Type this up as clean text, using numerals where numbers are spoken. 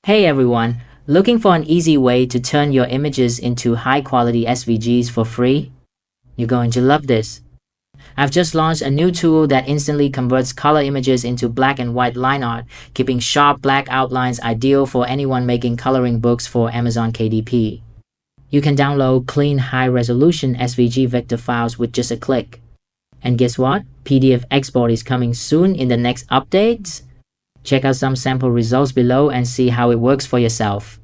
Hey everyone, looking for an easy way to turn your images into high-quality SVGs for free? You're going to love this. I've just launched a new tool that instantly converts color images into black and white line art, keeping sharp black outlines ideal for anyone making coloring books for Amazon KDP. You can download clean high-resolution SVG vector files with just a click. And guess what? PDF export is coming soon in the next updates. Check out some sample results below and see how it works for yourself.